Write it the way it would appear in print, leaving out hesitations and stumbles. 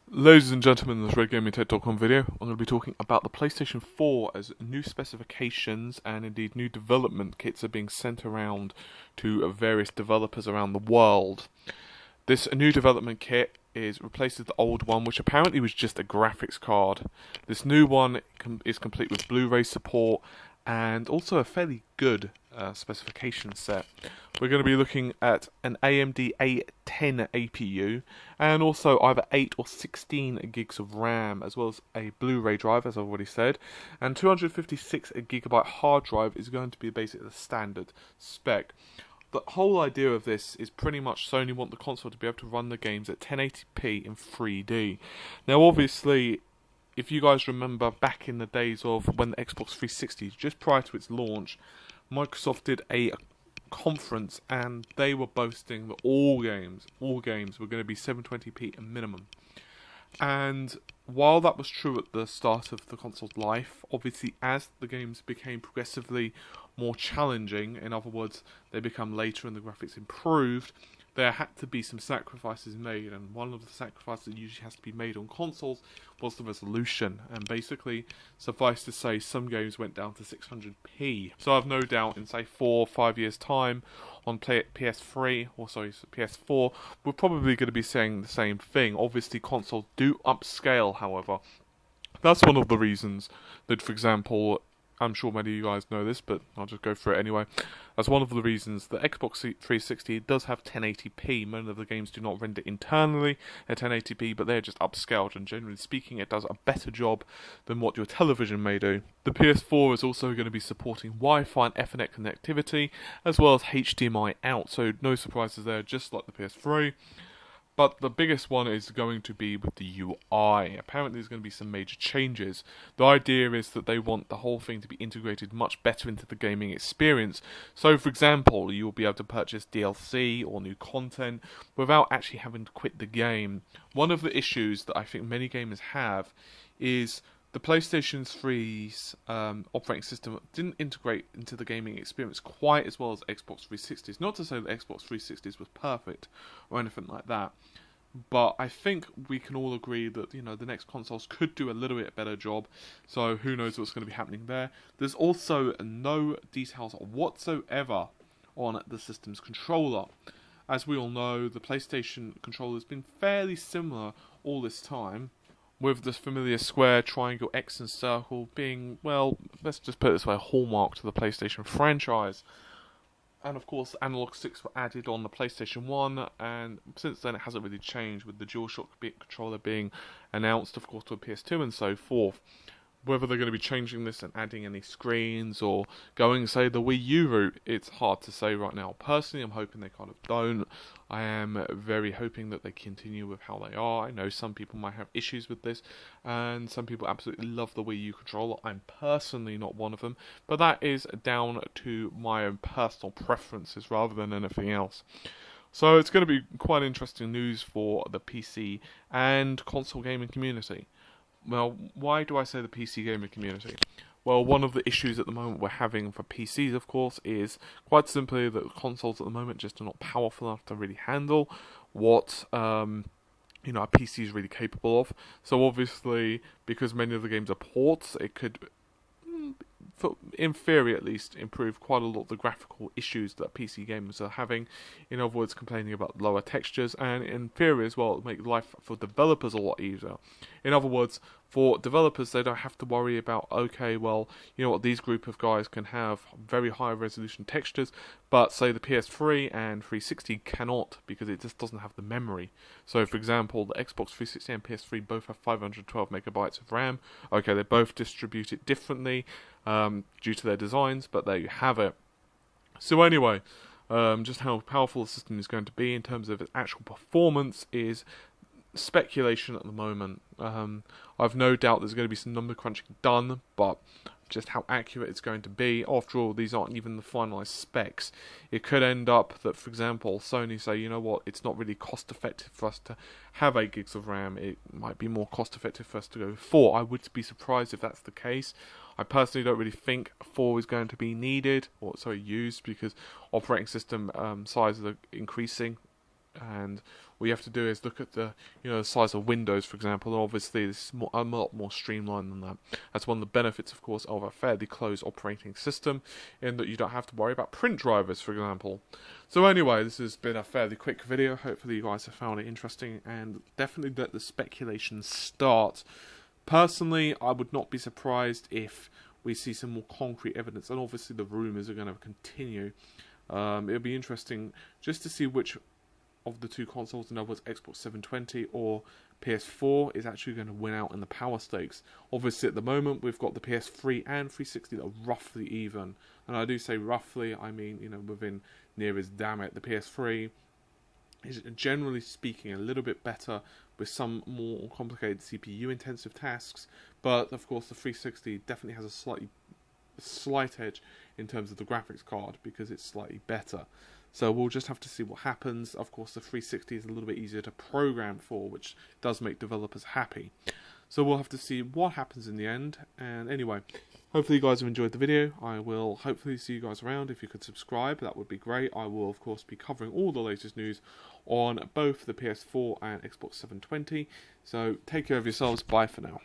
Ladies and gentlemen, in this RedGamingTech.com video, I'm going to be talking about the PlayStation 4 as new specifications and indeed new development kits are being sent around to various developers around the world. This new development kit replaces the old one, which apparently was just a graphics card. This new one is complete with Blu-ray support and also a fairly good specification set. We're going to be looking at an AMD A10 APU and also either 8 or 16 gigs of RAM, as well as a Blu-ray drive, as I've already said, and 256GB hard drive is going to be basically the standard spec. The whole idea of this is pretty much Sony want the console to be able to run the games at 1080p in 3D. Now obviously, if you guys remember back in the days of when the Xbox 360, just prior to its launch, Microsoft did a conference and they were boasting that all games were going to be 720p minimum. And while that was true at the start of the console's life, obviously as the games became progressively more challenging, in other words, they become later and the graphics improved, there had to be some sacrifices made, and one of the sacrifices that usually has to be made on consoles was the resolution, and basically, suffice to say, some games went down to 600p. So I've no doubt in, say, 4 or 5 years' time, on PS3, or sorry, PS4, we're probably going to be saying the same thing. Obviously, consoles do upscale, however. That's one of the reasons that, for example, I'm sure many of you guys know this, but I'll just go through it anyway. That's one of the reasons the Xbox 360 does have 1080p. Many of the games do not render internally at 1080p, but they're just upscaled, and generally speaking, it does a better job than what your television may do. The PS4 is also going to be supporting Wi-Fi and Ethernet connectivity, as well as HDMI out, so no surprises there, just like the PS3. But the biggest one is going to be with the UI. Apparently there's going to be some major changes. The idea is that they want the whole thing to be integrated much better into the gaming experience. So for example, you'll be able to purchase DLC or new content without actually having to quit the game. One of the issues that I think many gamers have is the PlayStation 3's operating system didn't integrate into the gaming experience quite as well as Xbox 360's. Not to say that Xbox 360's was perfect or anything like that, but I think we can all agree that, you know, the next consoles could do a little bit better job, so who knows what's going to be happening there. There's also no details whatsoever on the system's controller. As we all know, the PlayStation controller has been fairly similar all this time, with this familiar square, triangle, X and circle being, well, let's just put it this way, a hallmark to the PlayStation franchise. And of course, analog sticks were added on the PlayStation 1, and since then it hasn't really changed, with the DualShock controller being announced, of course, to a PS2 and so forth. Whether they're going to be changing this and adding any screens or going, say, the Wii U route, it's hard to say right now. Personally, I'm hoping they kind of don't. I am very hoping that they continue with how they are. I know some people might have issues with this, and some people absolutely love the Wii U controller. I'm personally not one of them, but that is down to my own personal preferences rather than anything else. So it's going to be quite interesting news for the PC and console gaming community. Well, why do I say the PC gaming community? Well, one of the issues at the moment we're having for PCs, of course, is quite simply that consoles at the moment just are not powerful enough to really handle what a PC is really capable of. So obviously, because many of the games are ports, it could, in theory at least, improve quite a lot of the graphical issues that PC gamers are having. In other words, complaining about lower textures, and in theory as well, make life for developers a lot easier. In other words, for developers, they don't have to worry about, okay, well, you know what, these group of guys can have very high resolution textures, but say the PS3 and 360 cannot, because it just doesn't have the memory. So for example, the Xbox 360 and PS3 both have 512 megabytes of RAM. Okay, they both distribute it differently due to their designs, but there you have it. So anyway, just how powerful the system is going to be in terms of its actual performance is speculation at the moment. I've no doubt there's going to be some number crunching done, but just how accurate it's going to be. After all, these aren't even the finalized specs. It could end up that, for example, Sony say, you know what, it's not really cost effective for us to have 8 gigs of RAM. It might be more cost effective for us to go 4. I would be surprised if that's the case. I personally don't really think 4 is going to be needed, or sorry, used, because operating system sizes are increasing And what you have to do is look at the the size of windows, for example. And obviously, this is a lot more streamlined than that. That's one of the benefits, of course, of a fairly closed operating system, in that you don't have to worry about print drivers, for example. So anyway, this has been a fairly quick video. Hopefully, you guys have found it interesting, and definitely let the speculation start. Personally, I would not be surprised if we see some more concrete evidence, and obviously the rumours are going to continue. It'll be interesting just to see which of the two consoles, in other words, Xbox 720 or PS4, is actually going to win out in the power stakes. Obviously, at the moment, we've got the PS3 and 360 that are roughly even. And I do say roughly, I mean, within near as damn it. The PS3 is, generally speaking, a little bit better with some more complicated CPU-intensive tasks. But, of course, the 360 definitely has a slight edge in terms of the graphics card, because it's slightly better. So we'll just have to see what happens. Of course, the 360 is a little bit easier to program for, which does make developers happy. So we'll have to see what happens in the end. And anyway, hopefully you guys have enjoyed the video. I will hopefully see you guys around. If you could subscribe, that would be great. I will, of course, be covering all the latest news on both the PS4 and Xbox 720. So take care of yourselves. Bye for now.